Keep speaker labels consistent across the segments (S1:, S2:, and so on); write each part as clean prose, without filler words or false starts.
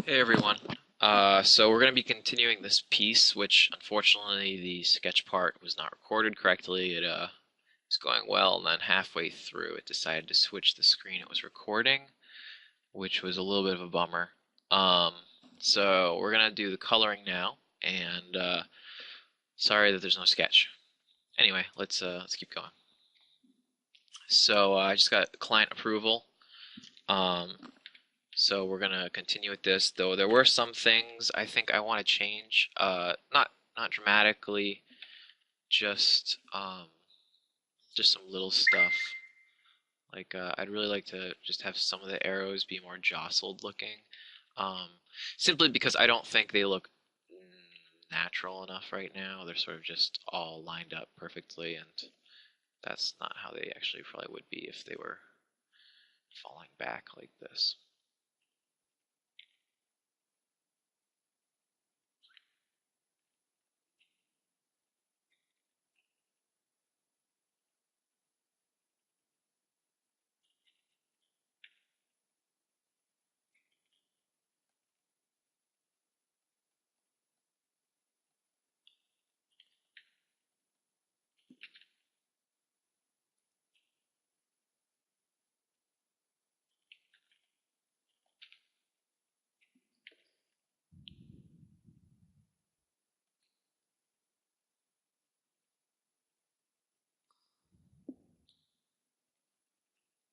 S1: Hey everyone. So we're going to be continuing this piece, which unfortunately the sketch part was not recorded correctly. It was going well, and then halfway through it decided to switch the screen it was recording, which was a little bit of a bummer. Um, so we're going to do the coloring now, and sorry that there's no sketch. Anyway, let's keep going. So I just got client approval. Um, So we're gonna continue with this, though there were some things I think I want to change. Not dramatically, just just some little stuff. Like I'd really like to just have some of the arrows be more jostled looking. Um, Simply because I don't think they look natural enough right now. They're sort of just all lined up perfectly, and that's not how they actually probably would be if they were falling back like this.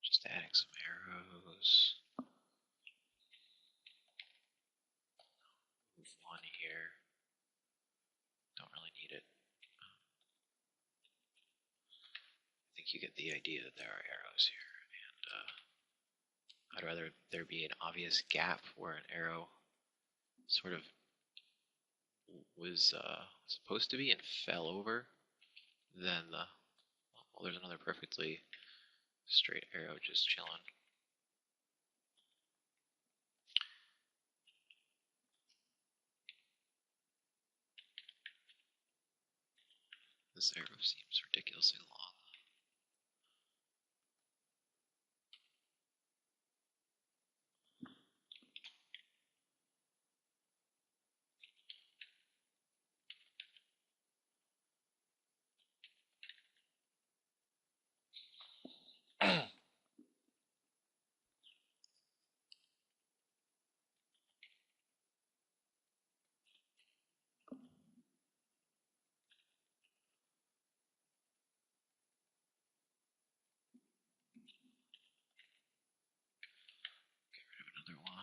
S1: Just adding some arrows. Move one here. Don't really need it. I think you get the idea that there are arrows here, and I'd rather there be an obvious gap where an arrow sort of was supposed to be and fell over than the. Well, there's another perfectly straight arrow just chilling. This arrow seems ridiculously long. Get rid of another one.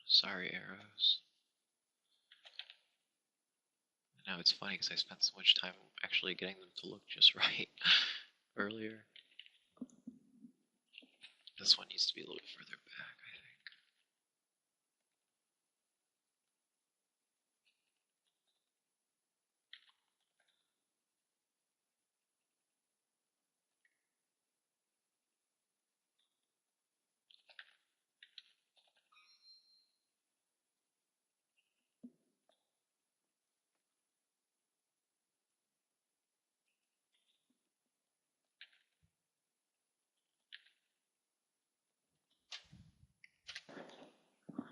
S1: Sorry, arrows. Now it's funny because I spent so much time actually getting them to look just right earlier. This one needs to be a little bit further back, I think.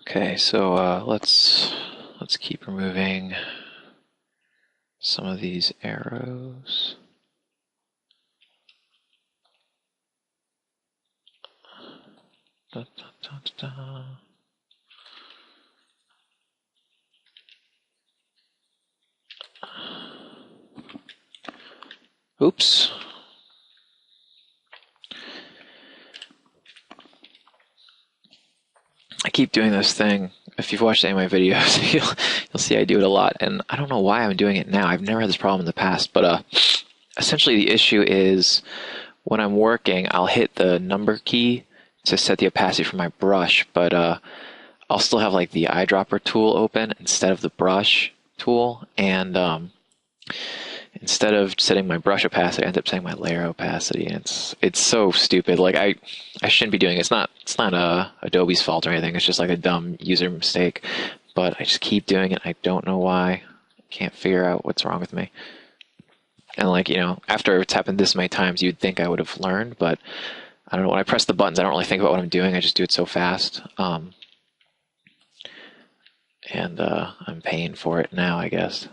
S1: Okay, so let's keep removing some of these arrows. Da, da, da, da. Oops. I keep doing this thing. If you've watched any of my videos, you'll see I do it a lot, and I don't know why I'm doing it now. I've never had this problem in the past, but essentially the issue is when I'm working, I'll hit the number key to set the opacity for my brush, but I'll still have like the eyedropper tool open instead of the brush tool, and instead of setting my brush opacity, I end up setting my layer opacity, and it's so stupid. Like I shouldn't be doing it. It's not Adobe's fault or anything. It's just like a dumb user mistake. But I just keep doing it. I don't know why. Can't figure out what's wrong with me. And like, after it's happened this many times, you'd think I would have learned, but I don't know. When I press the buttons, I don't really think about what I'm doing. I just do it so fast. and I'm paying for it now, I guess.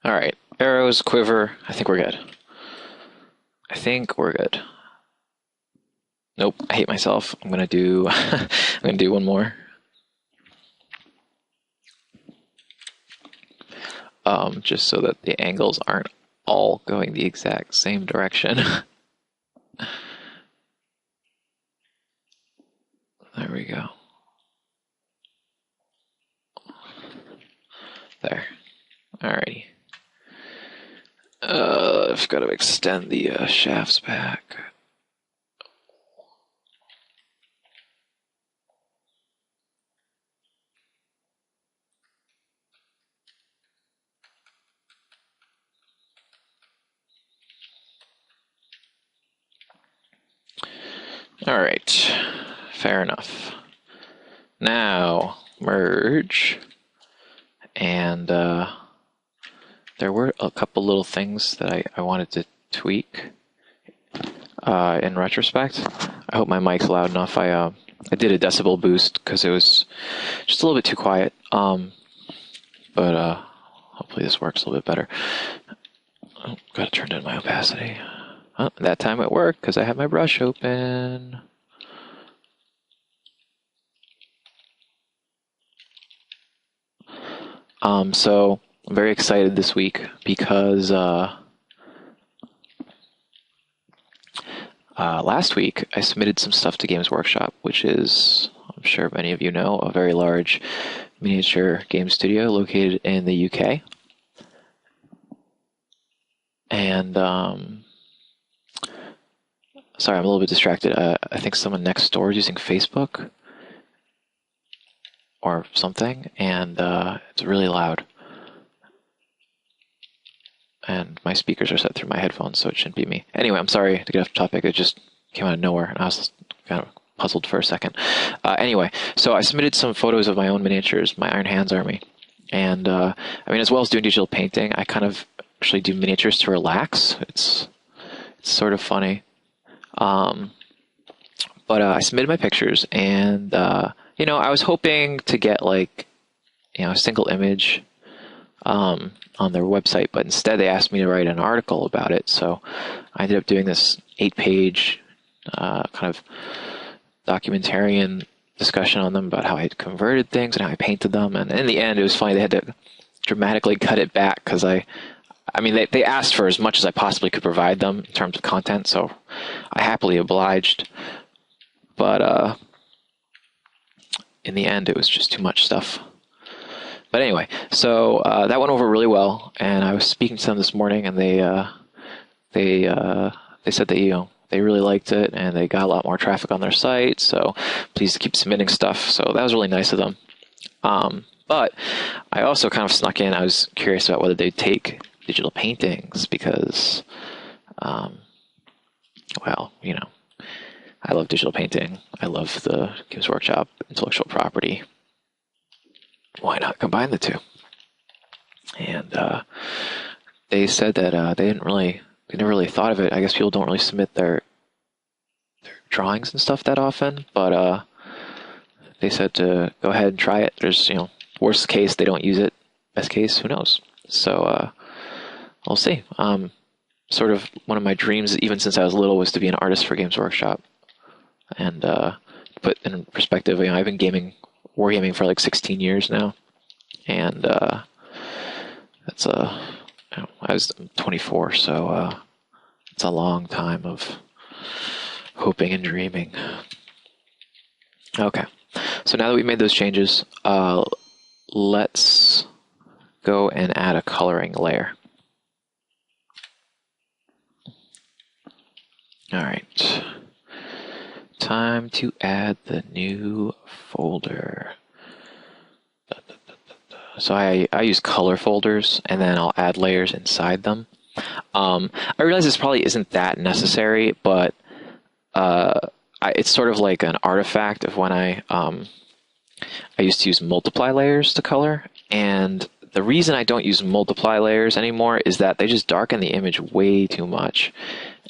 S1: All right, arrows, quiver. I think we're good. I think we're good. Nope, I hate myself. I'm gonna do. I'm gonna do one more. Just so that the angles aren't all going the exact same direction. There we go. There. Alrighty. I've got to extend the shafts back. Alright. Fair enough. Now, merge. And there were a couple little things that I wanted to tweak in retrospect. I hope my mic's loud enough. I did a decibel boost because it was just a little bit too quiet. But hopefully this works a little bit better. Oh, gotta turn down my opacity. Oh, that time it worked because I had my brush open. So I'm very excited this week because last week I submitted some stuff to Games Workshop, which is, I'm sure many of you know, a very large miniature game studio located in the UK. And sorry, I'm a little bit distracted. I think someone next door is using Facebook or something, and it's really loud. And my speakers are set through my headphones, so it shouldn't be me. Anyway, I'm sorry to get off the topic. It just came out of nowhere, and I was kind of puzzled for a second. Anyway, so I submitted some photos of my own miniatures, my Iron Hands army. And, I mean, as well as doing digital painting, I kind of actually do miniatures to relax. It's sort of funny. But I submitted my pictures, and you know, I was hoping to get like, you know, a single image on their website, but instead they asked me to write an article about it. So I ended up doing this 8-page kind of documentarian discussion on them about how I had converted things and how I painted them. And in the end, it was funny. They had to dramatically cut it back because I mean, they asked for as much as I possibly could provide them in terms of content, so I happily obliged. But in the end, it was just too much stuff. But anyway, so that went over really well, and I was speaking to them this morning, and they said that, you know, they really liked it, and they got a lot more traffic on their site. So please keep submitting stuff. So that was really nice of them. But I also kind of snuck in. I was curious about whether they'd take digital paintings because, well, you know, I love digital painting. I love the Games Workshop intellectual property. Why not combine the two? And they said that they never really thought of it. I guess people don't really submit their drawings and stuff that often, but they said to go ahead and try it. There's, you know, worst case they don't use it. Best case, who knows? So I'll see. Sort of one of my dreams, even since I was little, was to be an artist for Games Workshop. And put in perspective, you know, I've been wargaming for like 16 years now, and that's you know, I was 24, so it's a long time of hoping and dreaming. Okay, so now that we've made those changes, let's go and add a coloring layer. All right, time to add the new folder. So I use color folders, and then I'll add layers inside them. I realize this probably isn't that necessary, but it's sort of like an artifact of when I used to use multiply layers to color, and the reason I don't use multiply layers anymore is that they just darken the image way too much,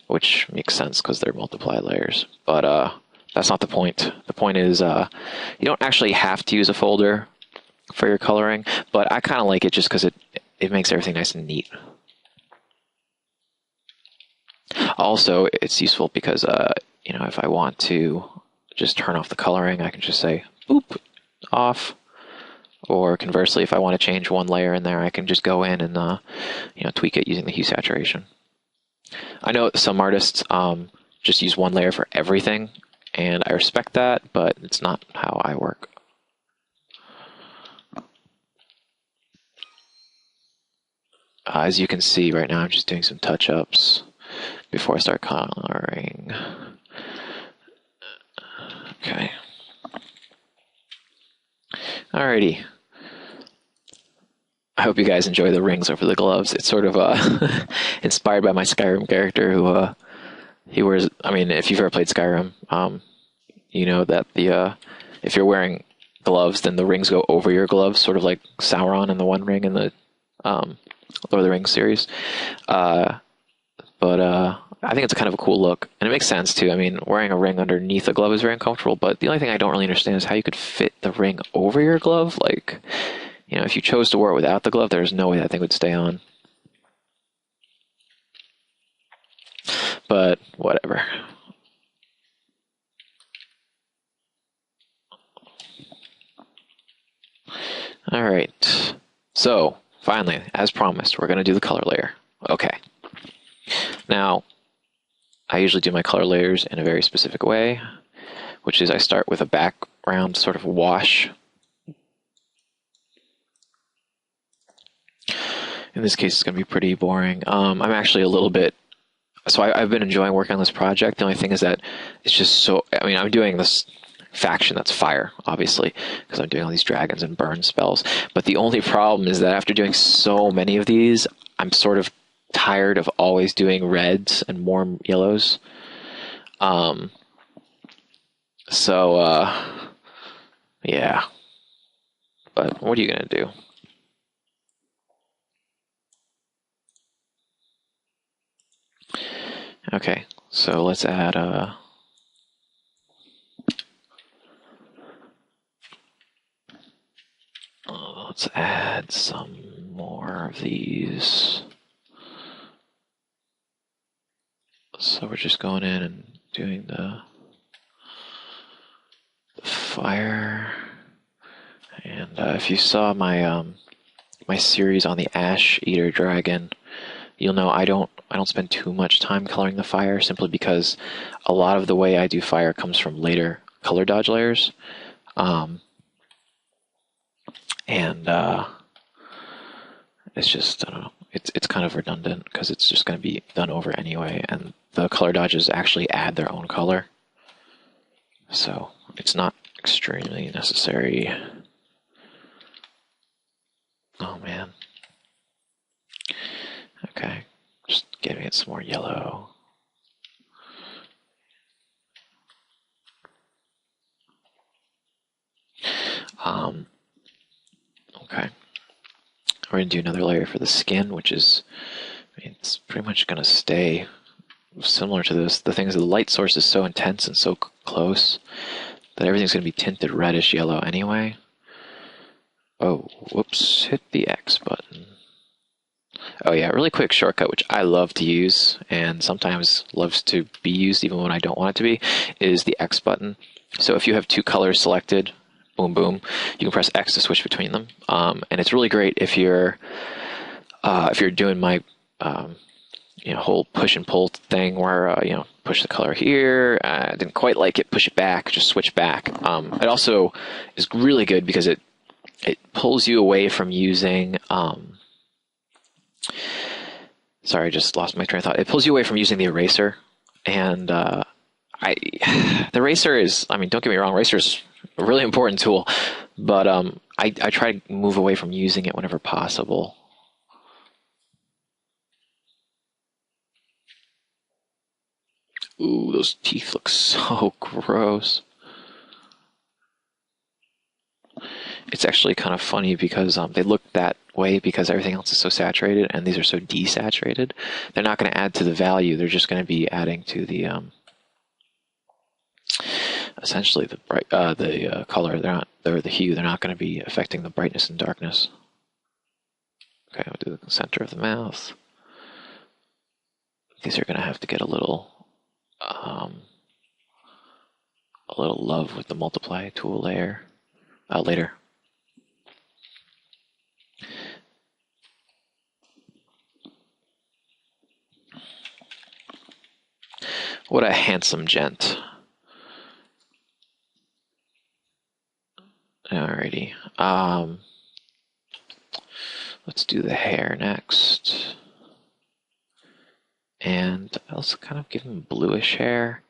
S1: which makes sense because they're multiply layers. But that's not the point. The point is you don't actually have to use a folder for your coloring, but I kind of like it just because it makes everything nice and neat. Also, it's useful because if I want to just turn off the coloring, I can just say boop off. Or conversely, if I want to change one layer in there, I can just go in and tweak it using the hue saturation. I know some artists just use one layer for everything, and I respect that, but it's not how I work. As you can see right now, I'm just doing some touch-ups before I start coloring. Okay. Alrighty. I hope you guys enjoy the rings over the gloves. It's sort of inspired by my Skyrim character who he wears. I mean, if you've ever played Skyrim, you know that if you're wearing gloves, then the rings go over your gloves, sort of like Sauron in the One Ring in the Lord of the Rings series. But I think it's kind of a cool look, and it makes sense too. I mean, wearing a ring underneath a glove is very uncomfortable, but the only thing I don't really understand is how you could fit the ring over your glove. Like, if you chose to wear it without the glove, there's no way that thing would stay on. But whatever. All right. So finally, as promised, we're going to do the color layer. Okay. Now, I usually do my color layers in a very specific way, which is I start with a background sort of wash. In this case, it's going to be pretty boring. I'm actually a little bit... So I've been enjoying working on this project. The only thing is that it's just so... I mean, I'm doing this faction that's fire, obviously, because I'm doing all these dragons and burn spells. But the only problem is that after doing so many of these, I'm sort of tired of always doing reds and more yellows. Yeah. But what are you going to do? Okay, so let's add some more of these. So we're just going in and doing the fire. And if you saw my my series on the Ash Eater Dragon, you'll know I don't spend too much time coloring the fire, simply because a lot of the way I do fire comes from later color dodge layers. It's just, I don't know, it's kind of redundant because it's just going to be done over anyway, and the color dodges actually add their own color. So it's not extremely necessary. Oh man. Okay, just giving it some more yellow. Okay. We're going to do another layer for the skin, which is, I mean, it's pretty much going to stay similar to this. The thing is, the light source is so intense and so close that everything's going to be tinted reddish yellow anyway. Oh, whoops, hit the X button. Oh yeah, really quick shortcut, which I love to use, and sometimes loves to be used even when I don't want it to be, is the X button. So if you have two colors selected, boom, boom, you can press X to switch between them. And it's really great if you're doing my whole push and pull thing where push the color here. I didn't quite like it. Push it back. Just switch back. It also is really good because it pulls you away from using. Sorry, I just lost my train of thought. It pulls you away from using the eraser, and the eraser is. I mean, don't get me wrong. Eraser is a really important tool, but I try to move away from using it whenever possible. Ooh, those teeth look so gross. It's actually kind of funny because they look that way because everything else is so saturated and these are so desaturated. They're not going to add to the value. They're just going to be adding to the essentially the color. They're the hue. They're not going to be affecting the brightness and darkness. Okay, I'll do the center of the mouth. These are going to have to get a little love with the multiply tool layer later. What a handsome gent. Alrighty. Let's do the hair next. And also kind of give him bluish hair.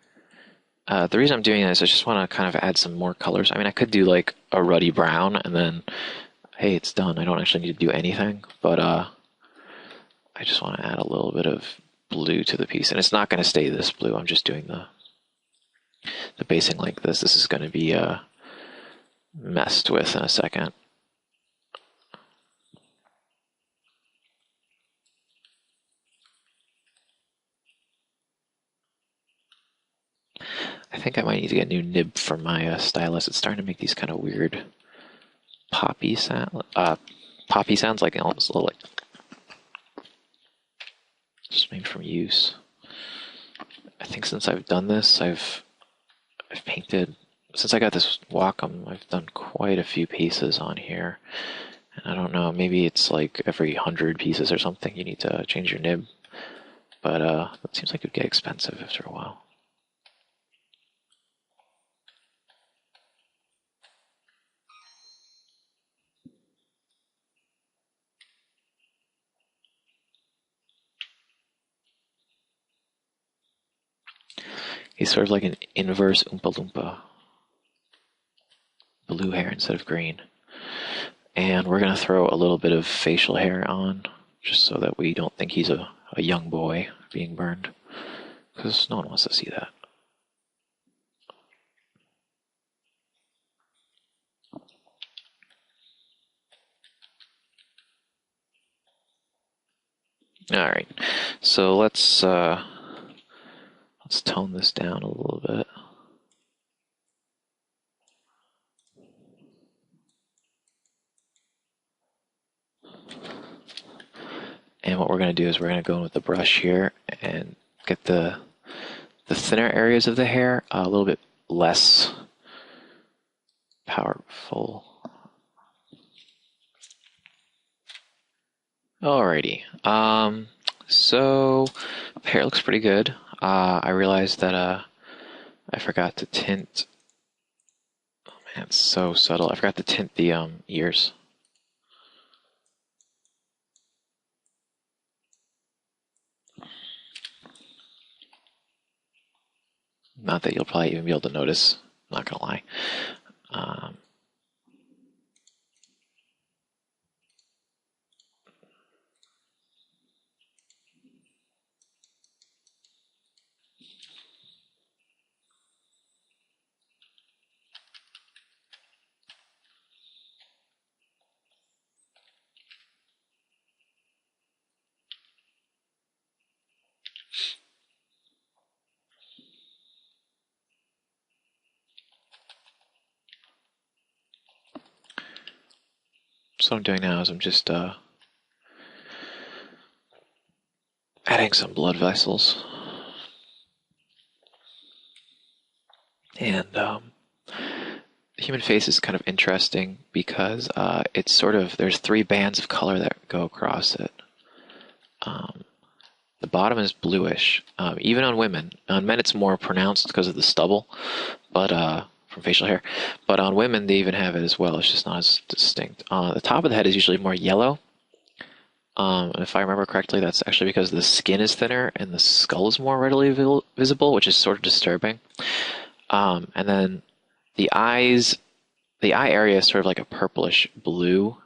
S1: The reason I'm doing this is I just want to kind of add some more colors. I mean, I could do like a ruddy brown and then, hey, it's done. I don't actually need to do anything, but I just want to add a little bit of blue to the piece. And it's not going to stay this blue. I'm just doing the basing like this. This is going to be messed with in a second. I think I might need to get a new nib for my stylus. It's starting to make these kind of weird poppy sounds, like almost a little like just maybe from use. I think since I've done this, I've painted. Since I got this Wacom, I've done quite a few pieces on here. And I don't know, maybe it's like every 100 pieces or something you need to change your nib. But that seems like it would get expensive after a while. He's sort of like an inverse Oompa Loompa. Blue hair instead of green. And we're going to throw a little bit of facial hair on, just so that we don't think he's a young boy being burned. Because no one wants to see that. Alright, so let's tone this down a little bit. And what we're going to do is we're going to go in with the brush here and get the thinner areas of the hair a little bit less powerful. Alrighty, so the hair looks pretty good. I realized that I forgot to tint. Oh man, it's so subtle. I forgot to tint the ears. Not that you'll probably even be able to notice. I'm not gonna lie. So what I'm doing now is I'm just adding some blood vessels. And the human face is kind of interesting because it's sort of, there's 3 bands of color that go across it. The bottom is bluish, even on women. On men, it's more pronounced because of the stubble, but from facial hair. But on women, they even have it as well. It's just not as distinct. The top of the head is usually more yellow. And if I remember correctly, that's actually because the skin is thinner and the skull is more readily visible, which is sort of disturbing. And then the eyes, the eye area is sort of like a purplish blue.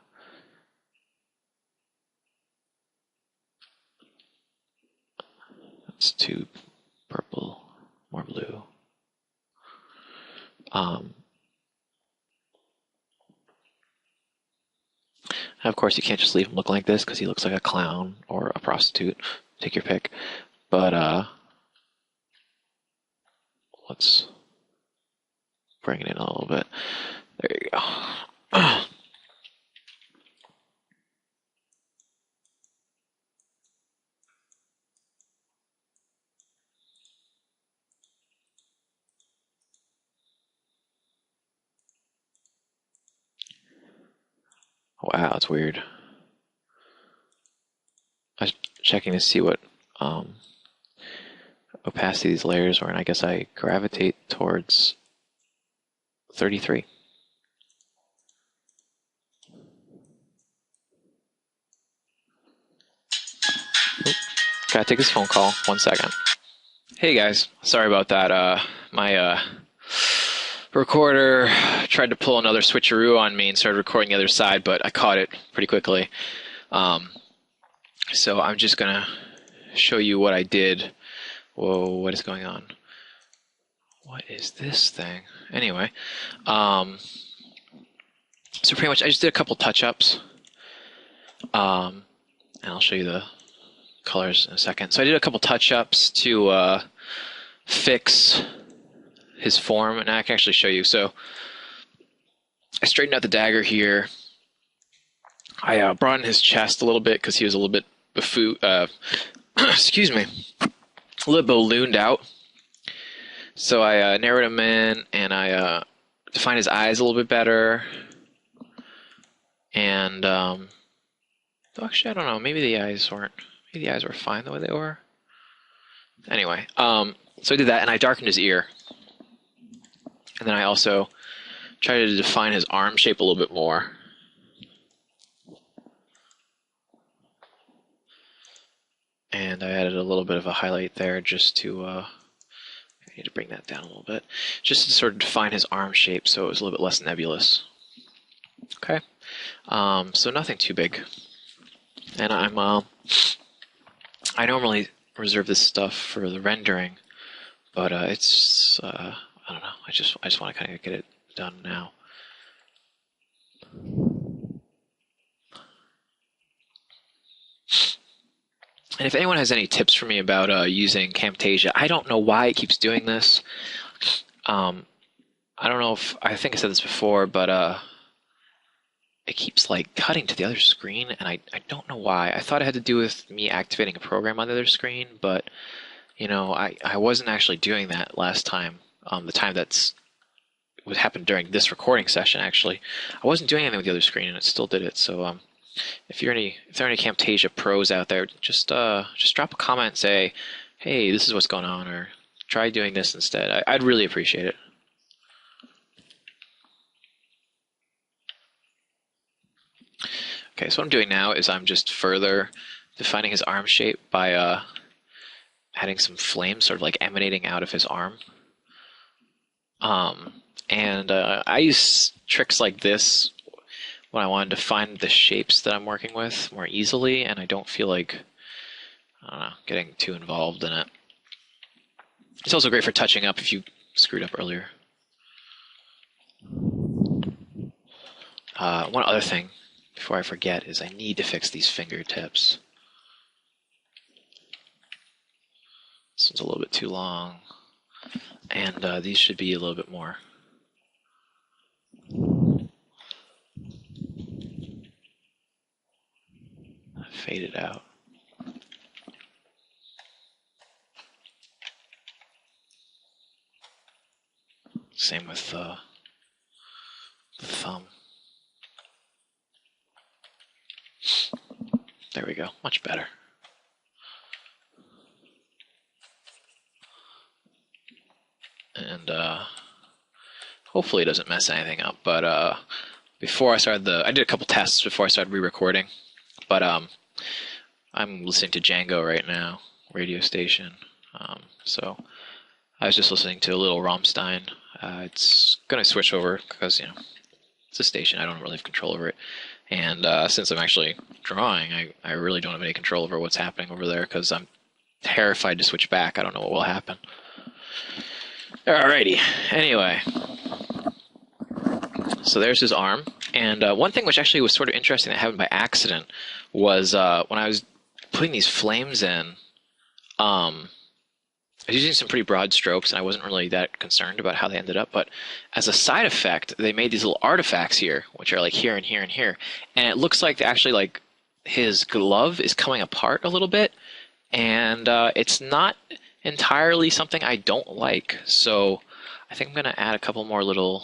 S1: It's too purple, more blue. Of course, you can't just leave him looking like this because he looks like a clown or a prostitute. Take your pick. But let's bring it in a little bit. There you go. Wow, that's weird. I was checking to see what opacity these layers were, and I guess I gravitate towards 33. Oop. Gotta take this phone call. 1 second. Hey guys, sorry about that. My recorder tried to pull another switcheroo on me and started recording the other side, but I caught it pretty quickly. So I'm just gonna show you what I did. Whoa, what is going on? What is this thing? Anyway, so pretty much I just did a couple touch-ups, and I'll show you the colors in a second. So I did a couple touch-ups to fix his form, and I can actually show you. So I straightened out the dagger here. I brought in his chest a little bit because he was a little bit excuse me, a little bit ballooned out. So I narrowed him in, and I defined his eyes a little bit better. And actually, I don't know. Maybe the eyes weren't. Maybe the eyes were fine the way they were. Anyway, so I did that, and I darkened his ear. And then I also tried to define his arm shape a little bit more. And I added a little bit of a highlight there just to, I need to bring that down a little bit, just to sort of define his arm shape so it was a little bit less nebulous. Okay, so nothing too big. And I normally reserve this stuff for the rendering, but it's, I don't know, I just want to kind of get it done now. And if anyone has any tips for me about using Camtasia, I don't know why it keeps doing this. I don't know if, I think I said this before, but it keeps like cutting to the other screen, and I don't know why. I thought it had to do with me activating a program on the other screen, but you know, I wasn't actually doing that last time. The time what happened during this recording session, actually, I wasn't doing anything with the other screen, and it still did it. So if there are any Camtasia pros out there, just drop a comment and say, hey, this is what's going on, or try doing this instead. I'd really appreciate it. Okay, so what I'm doing now is I'm just further defining his arm shape by adding some flame, sort of like emanating out of his arm. And I use tricks like this when I wanted to find the shapes that I'm working with more easily, and I don't feel like, I don't know, getting too involved in it. It's also great for touching up if you screwed up earlier. One other thing, before I forget, is I need to fix these fingertips. This one's a little bit too long, and these should be a little bit more. Faded out. Same with the thumb. There we go, much better. and hopefully it doesn't mess anything up. But before I started I did a couple tests before I started re-recording, but I'm listening to Django right now, radio station. So I was just listening to a little Rammstein. It's going to switch over because, it's a station. I don't really have control over it. And since I'm actually drawing, I really don't have any control over what's happening over there because I'm terrified to switch back. I don't know what will happen. Alrighty. Anyway. So there's his arm. And one thing which actually was sort of interesting that happened by accident was when I was putting these flames in, I was using some pretty broad strokes, and I wasn't really that concerned about how they ended up. But as a side effect, they made these little artifacts here, which are like here and here and here. And it looks like actually like his glove is coming apart a little bit. And it's not entirely something I don't like. So I think I'm going to add a couple more little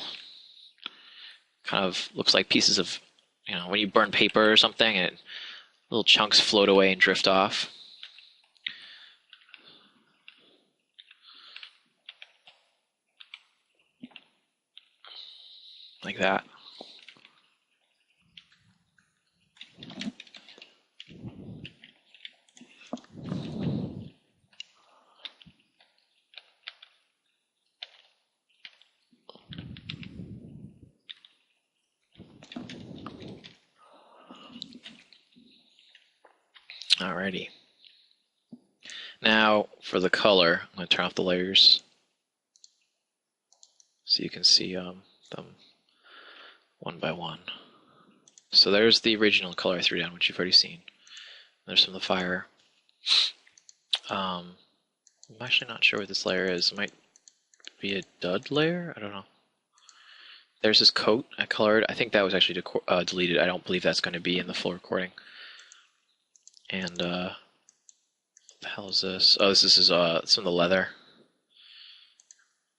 S1: kind of looks like pieces of, when you burn paper or something, and little chunks float away and drift off. Like that. Alrighty. Now for the color, I'm going to turn off the layers so you can see them one by one. So there's the original color I threw down, which you've already seen. There's some of the fire. I'm actually not sure what this layer is. It might be a dud layer? I don't know. There's this coat I colored. I think that was actually deleted. I don't believe that's going to be in the full recording. And what the hell is this? Oh, this is some of the leather.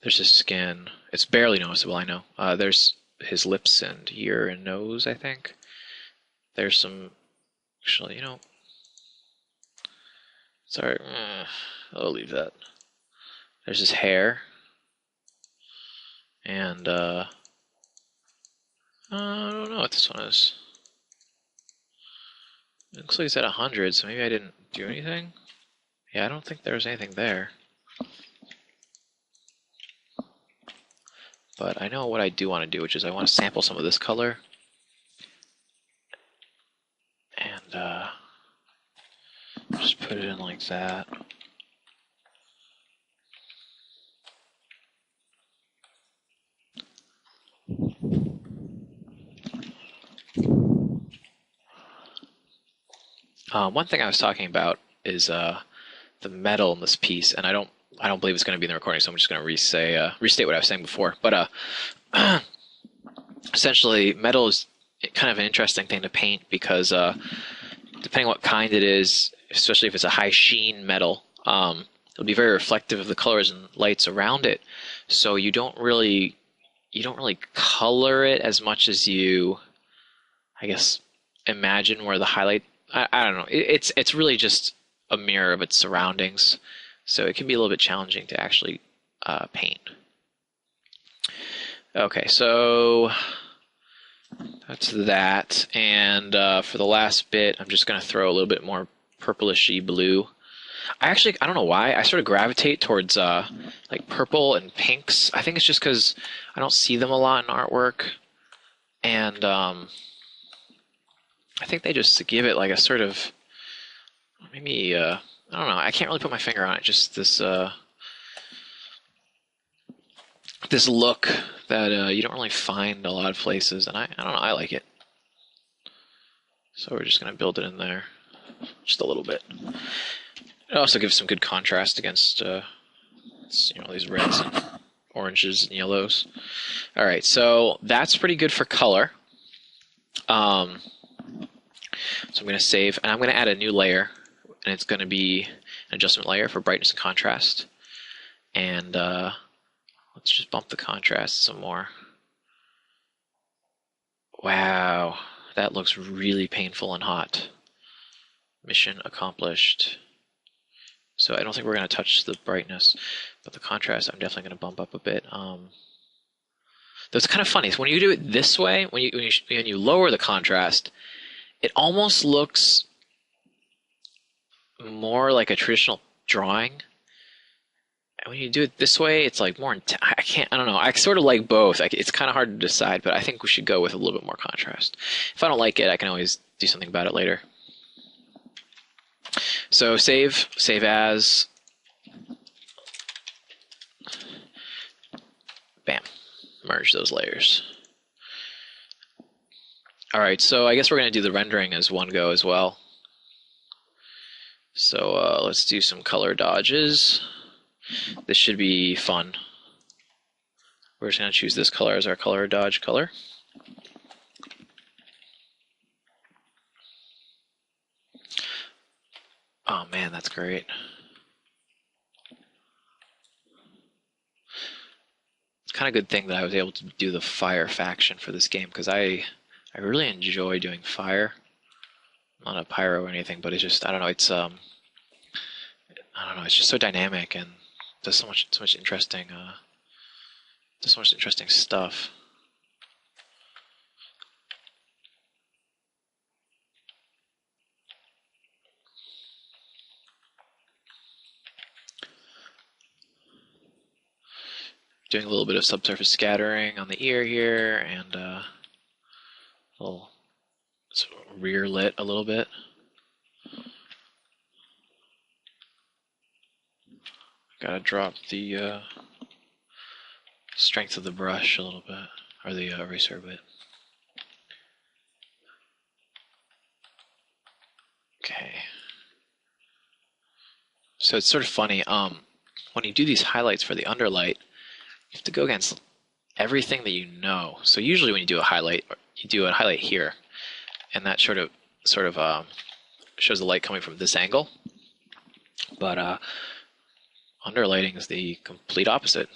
S1: There's his skin. It's barely noticeable, I know. There's his lips and ear and nose, I think. There's some, actually, sorry, I'll leave that. There's his hair. And, I don't know what this one is. It looks like it's at 100, so maybe I didn't do anything. Yeah, I don't think there was anything there. But I know what I do want to do, which is I want to sample some of this color. And just put it in like that. One thing I was talking about is the metal in this piece, and I don't believe it's going to be in the recording, so I'm just going to restate what I was saying before. But essentially, metal is kind of an interesting thing to paint because depending what kind it is, especially if it's a high sheen metal, it'll be very reflective of the colors and lights around it. So you don't really color it as much as you, I guess, imagine where the highlight. I don't know. It's really just a mirror of its surroundings, so it can be a little bit challenging to actually paint. Okay, so that's that, and for the last bit, I'm just going to throw a little bit more purplishy blue. I don't know why, I sort of gravitate towards like purple and pinks. I think it's just because I don't see them a lot in artwork, and I think they just give it like a sort of, maybe, I don't know, I can't really put my finger on it, just this this look that you don't really find a lot of places, and I don't know, I like it. So we're just going to build it in there, just a little bit. It also gives some good contrast against these reds and oranges and yellows. All right, so that's pretty good for color. So I'm going to save, and I'm going to add a new layer, and it's going to be an adjustment layer for brightness and contrast. And let's just bump the contrast some more. Wow, that looks really painful and hot. Mission accomplished. So I don't think we're going to touch the brightness, but the contrast I'm definitely going to bump up a bit. That's kind of funny. So when you do it this way, when you lower the contrast, it almost looks more like a traditional drawing. And when you do it this way, it's like more. I don't know. I sort of like both. It's kind of hard to decide, but I think we should go with a little bit more contrast. If I don't like it, I can always do something about it later. So save as. Bam. Merge those layers. All right, so I guess we're going to do the rendering as one go as well. So let's do some color dodges. This should be fun. We're just going to choose this color as our color dodge color. Oh man, that's great. It's kind of a good thing that I was able to do the fire faction for this game, because I really enjoy doing fire. I'm not a pyro or anything, but it's just, I don't know, it's I don't know, it's just so dynamic and does so much interesting stuff. Doing a little bit of subsurface scattering on the ear here, and a little rear lit a little bit. Gotta drop the strength of the brush a little bit, or the eraser a bit. Okay. So it's sort of funny. When you do these highlights for the underlight, you have to go against everything that you know. So usually when you do a highlight here, and that sort of shows the light coming from this angle. But underlighting is the complete opposite.